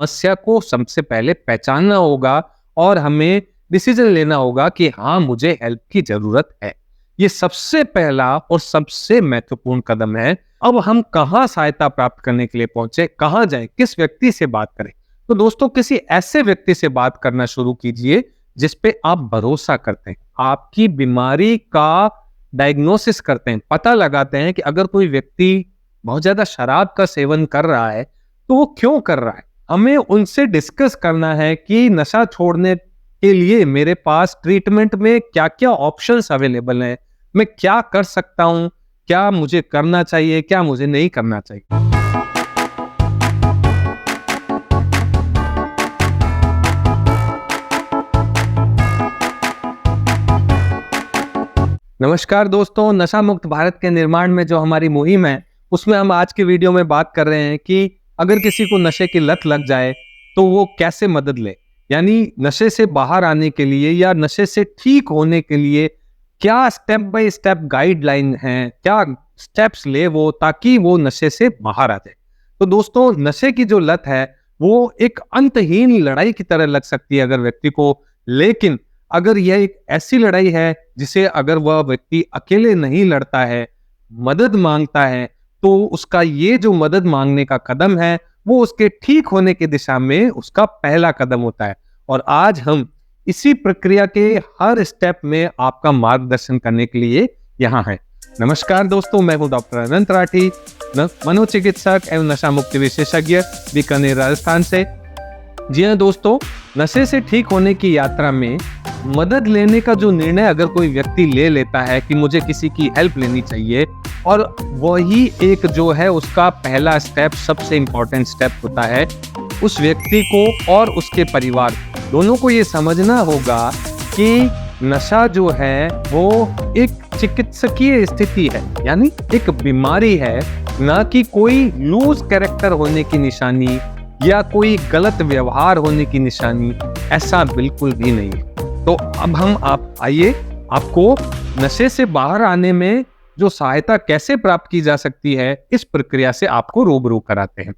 समस्या को सबसे पहले पहचानना होगा और हमें डिसीजन लेना होगा कि हाँ, मुझे हेल्प की जरूरत है। ये सबसे पहला और सबसे महत्वपूर्ण कदम है। अब हम कहाँ सहायता प्राप्त करने के लिए पहुंचे, कहाँ जाएं, किस व्यक्ति से बात करें? तो दोस्तों, किसी ऐसे व्यक्ति से बात करना शुरू कीजिए जिस पे आप भरोसा करते हैं, आपकी बीमारी का डायग्नोसिस करते हैं, पता लगाते हैं कि अगर कोई व्यक्ति बहुत ज्यादा शराब का सेवन कर रहा है तो वो क्यों कर रहा है। हमें उनसे डिस्कस करना है कि नशा छोड़ने के लिए मेरे पास ट्रीटमेंट में क्या क्या ऑप्शंस अवेलेबल हैं, मैं क्या कर सकता हूं, क्या मुझे करना चाहिए, क्या मुझे नहीं करना चाहिए। नमस्कार दोस्तों, नशा मुक्त भारत के निर्माण में जो हमारी मुहिम है उसमें हम आज की वीडियो में बात कर रहे हैं कि अगर किसी को नशे की लत लग जाए तो वो कैसे मदद ले। यानी नशे से बाहर आने के लिए या नशे से ठीक होने के लिए क्या स्टेप बाय स्टेप गाइडलाइन है, क्या स्टेप्स ले वो ताकि वो नशे से बाहर आ जाए। तो दोस्तों, नशे की जो लत है वो एक अंतहीन लड़ाई की तरह लग सकती है अगर व्यक्ति को, लेकिन अगर यह एक ऐसी लड़ाई है जिसे अगर वह व्यक्ति अकेले नहीं लड़ता है, मदद मांगता है, तो उसका ये जो मदद मांगने का कदम है वो उसके ठीक होने की दिशा में उसका पहला कदम होता है। और आज हम इसी प्रक्रिया के हर स्टेप में आपका मार्गदर्शन करने के लिए यहाँ हैं। नमस्कार दोस्तों, मैं हूं डॉक्टर अनंत राठी, मनोचिकित्सक एवं नशा मुक्ति विशेषज्ञ, बीकानेर, राजस्थान से। जी हाँ दोस्तों, नशे से ठीक होने की यात्रा में मदद लेने का जो निर्णय अगर कोई व्यक्ति ले लेता है कि मुझे किसी की हेल्प लेनी चाहिए, और वही एक जो है उसका पहला स्टेप, सबसे इंपॉर्टेंट स्टेप होता है, उस व्यक्ति को और उसके परिवार दोनों को ये समझना होगा कि नशा जो है वो एक चिकित्सकीय स्थिति है, यानी एक बीमारी है, ना कि कोई लूज कैरेक्टर होने की निशानी या कोई गलत व्यवहार होने की निशानी। ऐसा बिल्कुल भी नहीं है। तो अब हम आइए आपको नशे से बाहर आने में जो सहायता कैसे प्राप्त की जा सकती है, इस प्रक्रिया से आपको रूबरू कराते हैं।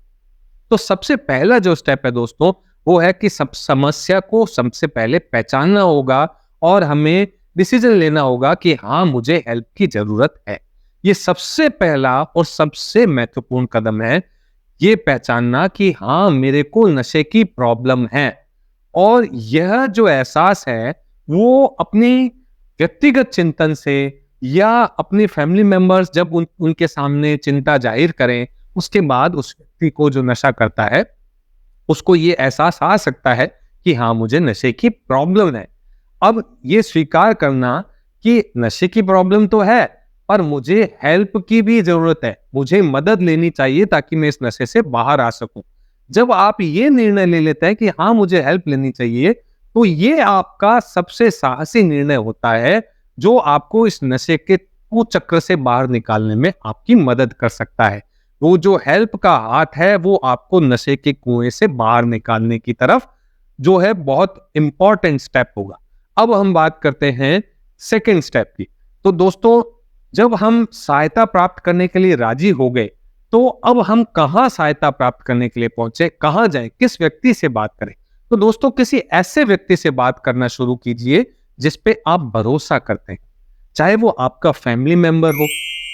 तो सबसे पहला जो स्टेप है दोस्तों, वो है कि सब समस्या को सबसे पहले पहचानना होगा और हमें डिसीजन लेना होगा कि हाँ, मुझे हेल्प की जरूरत है। ये सबसे पहला और सबसे महत्वपूर्ण कदम है, ये पहचानना कि हाँ, मेरे को नशे की प्रॉब्लम है। और यह जो एहसास है वो अपनी व्यक्तिगत चिंतन से या अपनी फैमिली मेंबर्स जब उनके सामने चिंता जाहिर करें, उसके बाद उस व्यक्ति को जो नशा करता है उसको ये एहसास आ सकता है कि हाँ, मुझे नशे की प्रॉब्लम है। अब ये स्वीकार करना कि नशे की प्रॉब्लम तो है पर मुझे हेल्प की भी जरूरत है, मुझे मदद लेनी चाहिए ताकि मैं इस नशे से बाहर आ सकूं। जब आप ये निर्णय ले लेते हैं कि हाँ, मुझे हेल्प लेनी चाहिए, तो ये आपका सबसे साहसी निर्णय होता है जो आपको इस नशे के कुचक्र से बाहर निकालने में आपकी मदद कर सकता है। वो जो हेल्प का हाथ है वो आपको नशे के कुएं से बाहर निकालने की तरफ जो है बहुत इंपॉर्टेंट स्टेप होगा। अब हम बात करते हैं सेकेंड स्टेप की। तो दोस्तों, जब हम सहायता प्राप्त करने के लिए राजी हो गए, तो अब हम कहाँ सहायता प्राप्त करने के लिए पहुंचे, कहाँ जाएं, किस व्यक्ति से बात करें? तो दोस्तों, किसी ऐसे व्यक्ति से बात करना शुरू कीजिए जिस पे आप भरोसा करते हैं। चाहे वो आपका फैमिली मेंबर हो,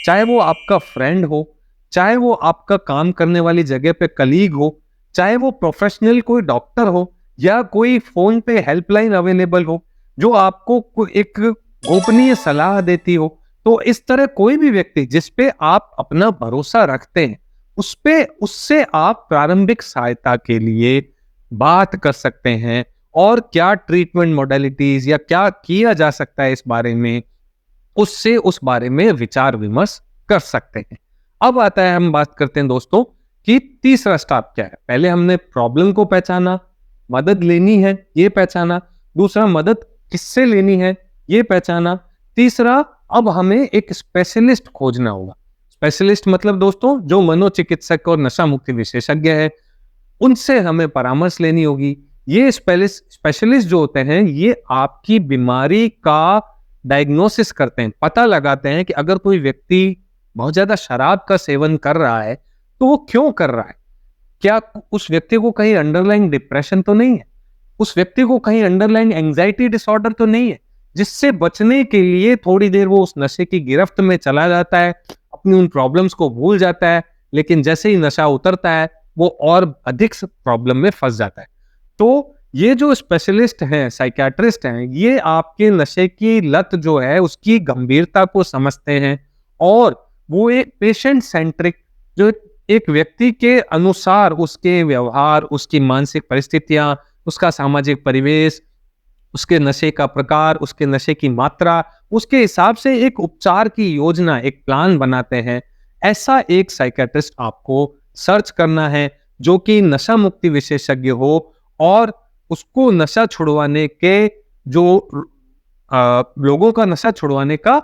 चाहे वो आपका फ्रेंड हो, चाहे वो आपका काम करने वाली जगह पे कलीग हो, चाहे वो प्रोफेशनल कोई डॉक्टर हो या कोई फोन पे हेल्पलाइन अवेलेबल हो जो आपको एक गोपनीय सलाह देती हो। तो इस तरह कोई भी व्यक्ति जिस पे आप अपना भरोसा रखते हैं, उससे आप प्रारंभिक सहायता के लिए बात कर सकते हैं और क्या ट्रीटमेंट मोडेलिटीज या क्या किया जा सकता है इस बारे में, उससे उस बारे में विचार विमर्श कर सकते हैं। अब आता है, हम बात करते हैं दोस्तों कि तीसरा स्टेप क्या है। पहले हमने प्रॉब्लम को पहचाना, मदद लेनी है ये पहचाना, दूसरा मदद किससे लेनी है ये पहचाना, तीसरा अब हमें एक स्पेशलिस्ट खोजना होगा। स्पेशलिस्ट मतलब दोस्तों जो मनोचिकित्सक और नशा मुक्ति विशेषज्ञ है, उनसे हमें परामर्श लेनी होगी। ये स्पेशलिस्ट जो होते हैं ये आपकी बीमारी का डायग्नोसिस करते हैं, पता लगाते हैं कि अगर कोई व्यक्ति बहुत ज्यादा शराब का सेवन कर रहा है तो वो क्यों कर रहा है। क्या उस व्यक्ति को कहीं अंडरलाइंग डिप्रेशन तो नहीं है? उस व्यक्ति को कहीं अंडरलाइंग एंजाइटी डिसऑर्डर तो नहीं है, जिससे बचने के लिए थोड़ी देर वो उस नशे की गिरफ्त में चला जाता है, अपनी उन प्रॉब्लम्स को भूल जाता है, लेकिन जैसे ही नशा उतरता है वो और अधिक प्रॉब्लम में फंस जाता है। तो ये जो स्पेशलिस्ट हैं, साइकियाट्रिस्ट हैं, ये आपके नशे की लत जो है उसकी गंभीरता को समझते हैं और वो एक पेशेंट सेंट्रिक, जो एक व्यक्ति के अनुसार उसके व्यवहार, उसकी मानसिक परिस्थितियां, उसका सामाजिक परिवेश, उसके नशे का प्रकार, उसके नशे की मात्रा, उसके हिसाब से एक उपचार की योजना, एक प्लान बनाते हैं। ऐसा एक साइकियाट्रिस्ट आपको सर्च करना है जो कि नशा मुक्ति विशेषज्ञ हो और उसको नशा छुड़वाने के जो लोगों का नशा छुड़वाने का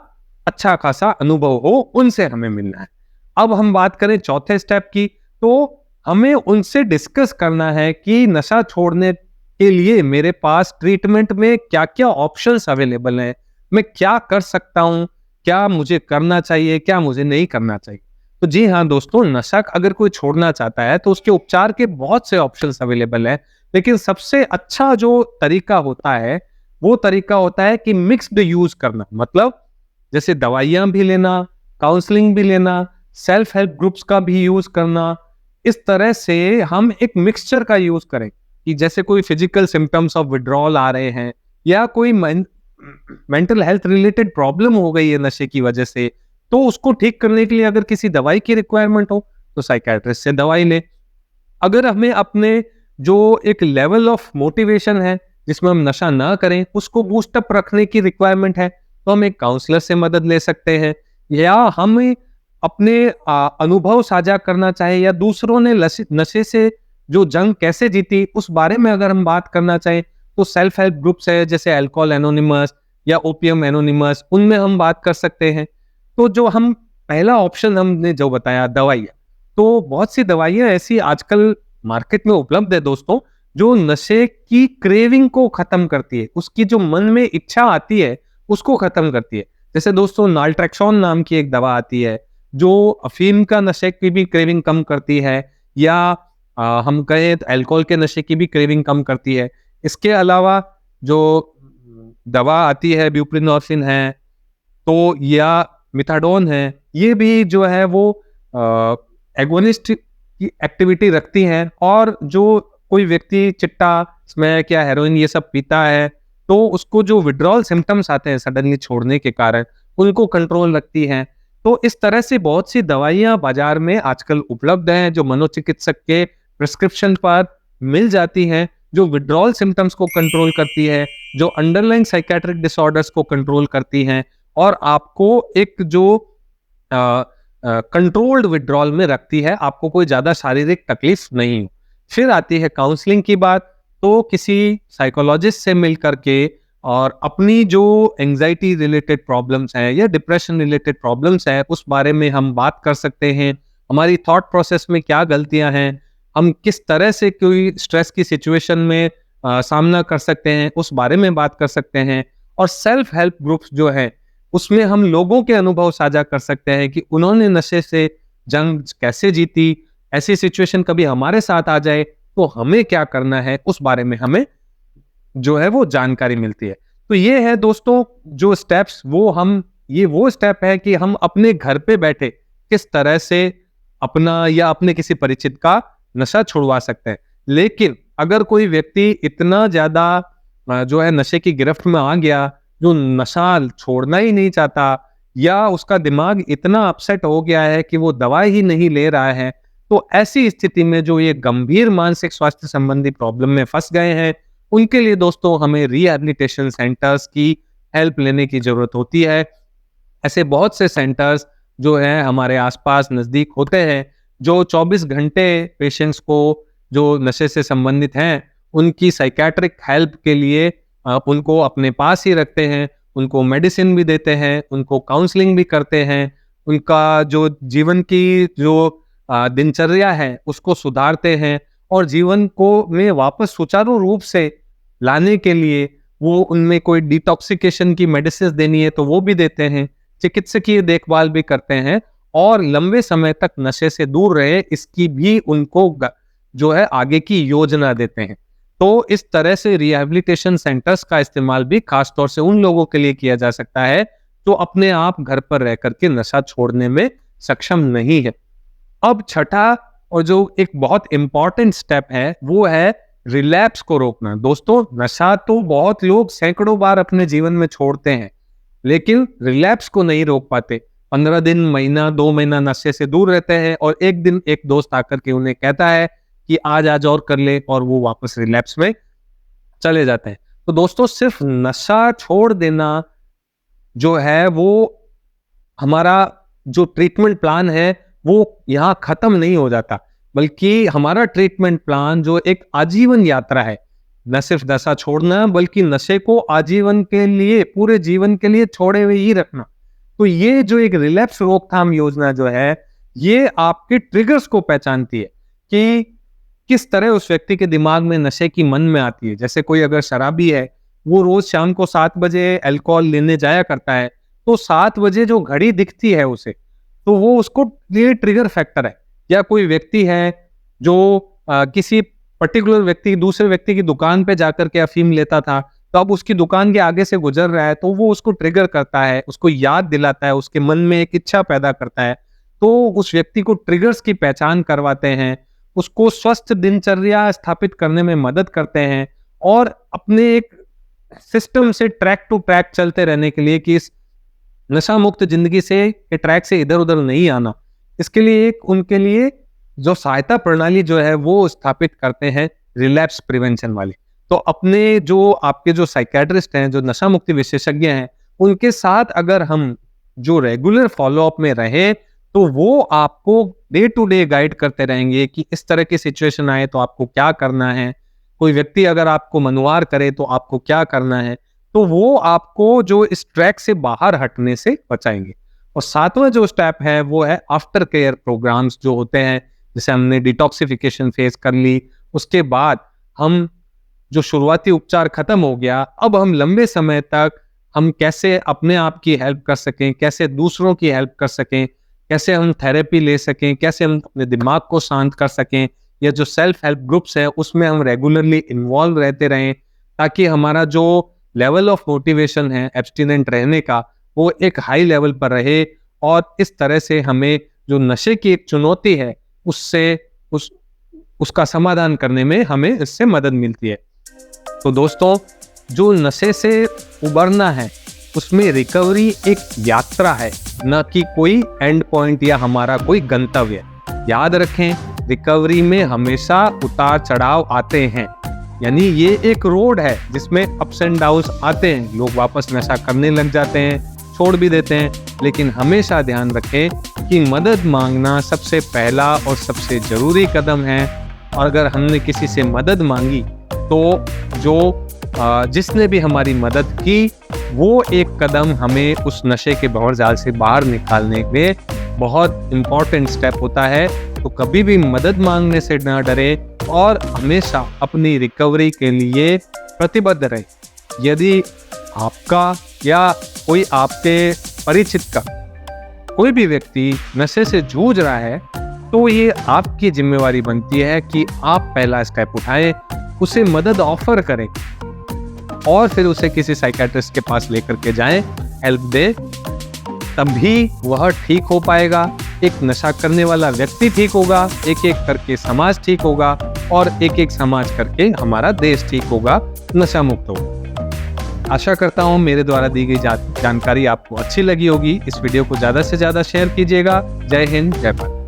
अच्छा खासा अनुभव हो, उनसे हमें मिलना है। अब हम बात करें चौथे स्टेप की, तो हमें उनसे डिस्कस करना है कि नशा छोड़ने के लिए मेरे पास ट्रीटमेंट में क्या-क्या ऑप्शंस अवेलेबल हैं, मैं क्या कर सकता हूं, क्या मुझे करना चाहिए, क्या मुझे नहीं करना चाहिए। तो जी हाँ दोस्तों, नशा अगर कोई छोड़ना चाहता है तो उसके उपचार के बहुत से ऑप्शंस अवेलेबल हैं, लेकिन सबसे अच्छा जो तरीका होता है वो तरीका होता है कि मिक्स्ड यूज करना। मतलब जैसे दवाइयां भी लेना, काउंसलिंग भी लेना, सेल्फ हेल्प ग्रुप्स का भी यूज करना। इस तरह से हम एक मिक्सचर का यूज करें कि जैसे कोई फिजिकल सिम्टम्स ऑफ विड्रॉल आ रहे हैं या कोई मेंटल हेल्थ रिलेटेड प्रॉब्लम हो गई है नशे की वजह से, तो उसको ठीक करने के लिए अगर किसी दवाई की रिक्वायरमेंट हो तो साइकियाट्रिस्ट से दवाई ले। अगर हमें अपने जो एक लेवल ऑफ मोटिवेशन है जिसमें हम नशा ना करें उसको बूस्ट अप रखने की रिक्वायरमेंट है, तो हम एक काउंसलर से मदद ले सकते हैं। या हमें अपने अनुभव साझा करना चाहे या दूसरों ने नशे से जो जंग कैसे जीती उस बारे में अगर हम बात करना चाहें तो सेल्फ हेल्प ग्रुप्स है जैसे अल्कोहल एनोनिमस या ओपीएम एनोनिमस, उनमें हम बात कर सकते हैं। तो जो हम पहला ऑप्शन हमने जो बताया दवाइयाँ, तो बहुत सी दवाइयाँ ऐसी आजकल मार्केट में उपलब्ध है दोस्तों, जो नशे की क्रेविंग को खत्म करती है, उसकी जो मन में इच्छा आती है उसको खत्म करती है। जैसे दोस्तों नाल्ट्रेक्सोन नाम की एक दवा आती है जो अफीम का नशे की भी क्रेविंग कम करती है, या हम कहें तो अल्कोहल के नशे की भी क्रेविंग कम करती है। इसके अलावा जो दवा आती है ब्यूप्रिनॉर्फिन है, तो या मिथाडोन है, ये भी जो है वो एगोनिस्ट की एक्टिविटी रखती हैं। और जो कोई व्यक्ति चिट्टा, स्मैक या हेरोइन ये सब पीता है तो उसको जो विड्रॉल सिम्टम्स आते हैं सडनली छोड़ने के कारण, उनको कंट्रोल रखती हैं। तो इस तरह से बहुत सी दवाइयां बाजार में आजकल उपलब्ध हैं जो मनोचिकित्सक के प्रिस्क्रिप्शन पर मिल जाती हैं, जो विड्रॉल सिम्टम्स को कंट्रोल करती है, जो अंडरलाइंग साइकेट्रिक डिसऑर्डर्स को कंट्रोल करती हैं और आपको एक जो कंट्रोल्ड विड्रॉल में रखती है, आपको कोई ज्यादा शारीरिक तकलीफ नहीं हो। फिर आती है काउंसलिंग की बात, तो किसी साइकोलॉजिस्ट से मिल करके और अपनी जो एंजाइटी रिलेटेड प्रॉब्लम्स हैं या डिप्रेशन रिलेटेड प्रॉब्लम्स हैं उस बारे में हम बात कर सकते हैं। हमारी थॉट प्रोसेस में क्या गलतियां हैं, हम किस तरह से कोई स्ट्रेस की सिचुएशन में सामना कर सकते हैं, उस बारे में बात कर सकते हैं। और सेल्फ हेल्प ग्रुप्स जो है उसमें हम लोगों के अनुभव साझा कर सकते हैं कि उन्होंने नशे से जंग कैसे जीती, ऐसी सिचुएशन कभी हमारे साथ आ जाए तो हमें क्या करना है, उस बारे में हमें जो है वो जानकारी मिलती है। तो ये है दोस्तों जो स्टेप्स, वो स्टेप है कि हम अपने घर पे बैठे किस तरह से अपना या अपने किसी परिचित का नशा छुड़वा सकते हैं। लेकिन अगर कोई व्यक्ति इतना ज्यादा जो है नशे की गिरफ्त में आ गया, जो नशा छोड़ना ही नहीं चाहता, या उसका दिमाग इतना अपसेट हो गया है कि वो दवा ही नहीं ले रहा है, तो ऐसी स्थिति में जो ये गंभीर मानसिक स्वास्थ्य संबंधी प्रॉब्लम में फंस गए हैं, उनके लिए दोस्तों हमें रिहैबिलिटेशन सेंटर्स की हेल्प लेने की जरूरत होती है। ऐसे बहुत से सेंटर्स जो हैं हमारे आसपास नजदीक होते हैं, जो 24 घंटे पेशेंट्स को जो नशे से संबंधित हैं उनकी साइकियाट्रिक हेल्प के लिए उनको अपने पास ही रखते हैं, उनको मेडिसिन भी देते हैं, उनको काउंसलिंग भी करते हैं, उनका जो जीवन की जो दिनचर्या है उसको सुधारते हैं और जीवन को में वापस सुचारू रूप से लाने के लिए वो उनमें कोई डिटॉक्सिकेशन की मेडिसिन देनी है तो वो भी देते हैं, चिकित्सकीय देखभाल भी करते हैं और लंबे समय तक नशे से दूर रहे इसकी भी उनको जो है आगे की योजना देते हैं। तो इस तरह से रिहैबिलिटेशन सेंटर्स का इस्तेमाल भी खासतौर से उन लोगों के लिए किया जा सकता है जो अपने आप घर पर रह करके नशा छोड़ने में सक्षम नहीं है। अब छठा और जो एक बहुत इंपॉर्टेंट स्टेप है वो है रिलैप्स को रोकना। दोस्तों, नशा तो बहुत लोग सैकड़ों बार अपने जीवन में छोड़ते हैं, लेकिन रिलैप्स को नहीं रोक पाते। 15 दिन, महीना, 2 महीना नशे से दूर रहते हैं और एक दिन एक दोस्त आकर के उन्हें कहता है कि आज और कर ले, और वो वापस रिलैप्स में चले जाते हैं। तो दोस्तों, सिर्फ नशा छोड़ देना जो है वो हमारा जो ट्रीटमेंट प्लान है वो यहाँ खत्म नहीं हो जाता, बल्कि हमारा ट्रीटमेंट प्लान जो एक आजीवन यात्रा है, न सिर्फ नशा छोड़ना बल्कि नशे को आजीवन के लिए, पूरे जीवन के लिए छोड़े हुए ही रखना। तो ये जो एक रिलैप्स रोकथाम योजना जो है, ये आपके ट्रिगर्स को पहचानती है कि किस तरह उस व्यक्ति के दिमाग में नशे की मन में आती है। जैसे कोई अगर शराबी है, वो रोज शाम को 7 बजे अल्कोहल लेने जाया करता है, तो 7 बजे जो घड़ी दिखती है उसे, तो वो उसको ये ट्रिगर फैक्टर है। या कोई व्यक्ति है जो किसी पर्टिकुलर व्यक्ति, दूसरे व्यक्ति की दुकान पे जाकर के अफीम लेता था, तो अब उसकी दुकान के आगे से गुजर रहा है, तो वो उसको ट्रिगर करता है, उसको याद दिलाता है, उसके मन में एक इच्छा पैदा करता है। तो उस व्यक्ति को ट्रिगर्स की पहचान करवाते हैं, उसको स्वस्थ दिनचर्या स्थापित करने में मदद करते हैं, और अपने एक सिस्टम से ट्रैक टू ट्रैक चलते रहने के लिए कि इस नशा मुक्त जिंदगी से के ट्रैक से इधर उधर नहीं आना, इसके लिए एक उनके लिए जो सहायता प्रणाली जो है वो स्थापित करते हैं रिलैप्स प्रिवेंशन वाली। तो अपने जो आपके जो साइकेट्रिस्ट हैं, जो नशा मुक्ति विशेषज्ञ हैं, उनके साथ अगर हम जो रेगुलर फॉलोअप में रहे, तो वो आपको डे टू डे गाइड करते रहेंगे कि इस तरह की सिचुएशन आए तो आपको क्या करना है। कोई व्यक्ति अगर आपको मनवार करे तो आपको क्या करना है, तो वो आपको जो इस ट्रैक से बाहर हटने से बचाएंगे। और सातवां जो स्टेप है वो है आफ्टर केयर प्रोग्राम्स जो होते हैं। जैसे हमने डिटॉक्सिफिकेशन फेज कर ली, उसके बाद हम जो शुरुआती उपचार खत्म हो गया, अब हम लंबे समय तक हम कैसे अपने आप की हेल्प कर सकें, कैसे दूसरों की हेल्प कर सकें, कैसे हम थेरेपी ले सकें, कैसे हम अपने दिमाग को शांत कर सकें, या जो सेल्फ हेल्प ग्रुप्स है उसमें हम रेगुलरली इन्वॉल्व रहते रहें, ताकि हमारा जो लेवल ऑफ मोटिवेशन है एब्स्टिनेंट रहने का वो एक हाई लेवल पर रहे, और इस तरह से हमें जो नशे की एक चुनौती है उसका समाधान करने में हमें इससे मदद मिलती है। तो दोस्तों, जो नशे से उबरना है उसमें रिकवरी एक यात्रा है, न कि कोई एंड पॉइंट या हमारा कोई गंतव्य। याद रखें, रिकवरी में हमेशा उतार चढ़ाव आते हैं, यानी ये एक रोड है जिसमें अप्स एंड डाउन्स आते हैं। लोग वापस नशा करने लग जाते हैं, छोड़ भी देते हैं, लेकिन हमेशा ध्यान रखें कि मदद मांगना सबसे पहला और सबसे जरूरी कदम है। और अगर हमने किसी से मदद मांगी तो जिसने भी हमारी मदद की, वो एक कदम हमें उस नशे के भंवरजाल से बाहर निकालने में बहुत इम्पोर्टेंट स्टेप होता है। तो कभी भी मदद मांगने से न डरे और हमेशा अपनी रिकवरी के लिए प्रतिबद्ध रहे। यदि आपका या कोई आपके परिचित का कोई भी व्यक्ति नशे से जूझ रहा है, तो ये आपकी जिम्मेवारी बनती है कि आप पहला स्टेप उठाएं, उसे मदद ऑफर करें और फिर उसे किसी साइकियाट्रिस्ट के पास लेकर के जाएं, हेल्प दे, तभी वह ठीक हो पाएगा। एक नशा करने वाला व्यक्ति ठीक होगा, एक एक करके समाज ठीक होगा, और एक एक समाज करके हमारा देश ठीक होगा, नशा मुक्त होगा। आशा करता हूँ मेरे द्वारा दी गई जानकारी आपको अच्छी लगी होगी। इस वीडियो को ज़्यादा से ज़्यादा शेयर कीजिएगा। जय हिंद, जय भारत।